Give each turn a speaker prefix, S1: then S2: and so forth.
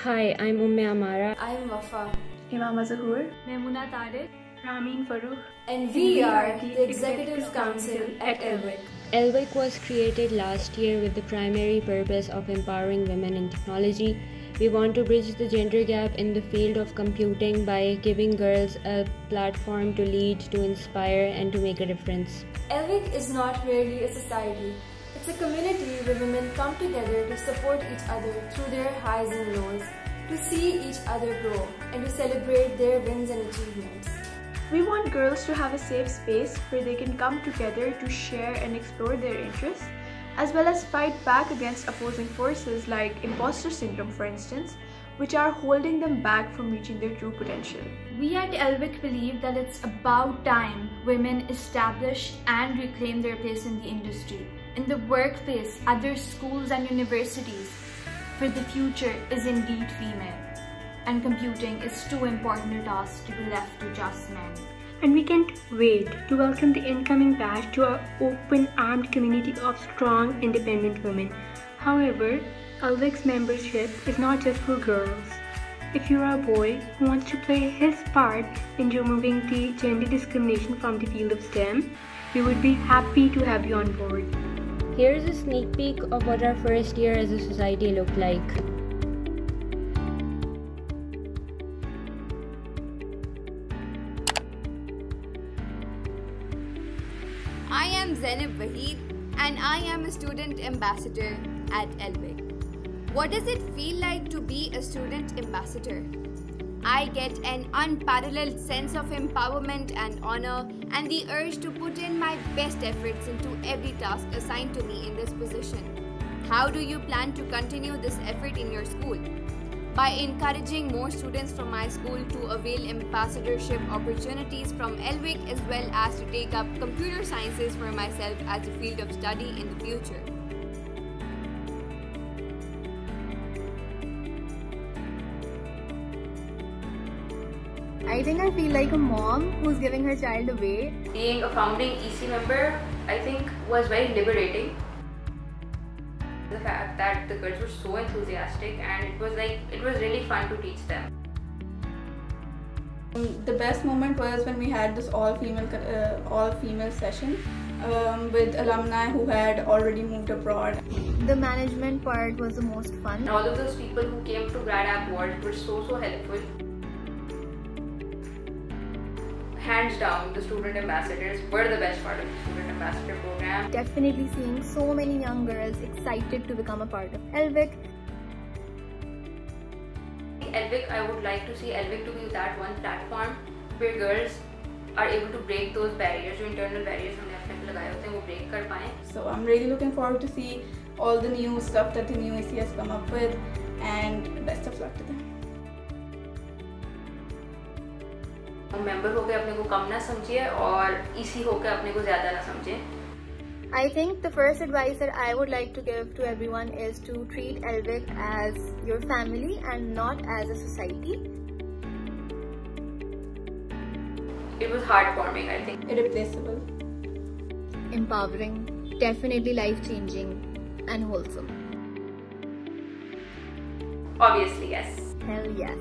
S1: Hi, I'm Amara.
S2: I'm Wafa.
S3: Imam Zahoor.
S4: Memuna Tariq.
S3: Ramin Farooq.
S2: And we are the Executive Council at ELVIC.
S1: ELVIC was created last year with the primary purpose of empowering women in technology. We want to bridge the gender gap in the field of computing by giving girls a platform to lead, to inspire, and to make a difference.
S2: ELVIC is not merely a society. It's a community where women come together to support each other through their highs and lows, to see each other grow, and to celebrate their wins and achievements.
S3: We want girls to have a safe space where they can come together to share and explore their interests, as well as fight back against opposing forces like imposter syndrome, for instance, which are holding them back from reaching their true potential.
S4: We at ELVIC believe that it's about time women establish and reclaim their place in the industry, in the workplace, at their schools and universities, for the future is indeed female, and computing is too important a task to be left to just men.
S5: And we can't wait to welcome the incoming batch to our open armed community of strong, independent women. However, ELVIC's membership is not just for girls. If you're a boy who wants to play his part in removing the gender discrimination from the field of STEM, we would be happy to have you on board.
S1: Here's a sneak peek of what our first year as a society looked like.
S6: I am Zainab Waheed and I am a student ambassador at ELVIC. What does it feel like to be a student ambassador? I get an unparalleled sense of empowerment and honor and the urge to put in my best efforts into every task assigned to me in this position. How do you plan to continue this effort in your school? By encouraging more students from my school to avail ambassadorship opportunities from ELVIC, as well as to take up computer sciences for myself as a field of study in the future.
S7: I think I feel like a mom who's giving her child away.
S8: Being a founding EC member, I think, was very liberating. The fact that the girls were so enthusiastic, and it was really fun to teach them.
S9: The best moment was when we had this all-female session with alumni who had already moved abroad.
S7: The management part was the most fun.
S8: And all of those people who came to Grad App World were so helpful. Hands down, the student ambassadors were the best part of the student ambassador program.
S7: Definitely seeing so many young girls excited to become a part of ELVIC.
S8: ELVIC, I would like to see ELVIC to be that one platform where girls are able to break those barriers, internal barriers हमने अपने पे लगाए होते हैं वो break कर पाएं.
S9: So I'm really looking forward to see all the new stuff that the new EC has come up with, and best of luck to them.
S8: Member होके अपने को कम ना समझिए और EC होके अपने को ज़्यादा ना समझिए.
S7: I think the first advice that I would like to give to everyone is to treat ELVIC as your family and not as a society.
S8: It was heartwarming, I think.
S9: Irreplaceable.
S7: Empowering, definitely life-changing and wholesome.
S8: Obviously, yes.
S7: Hell yes.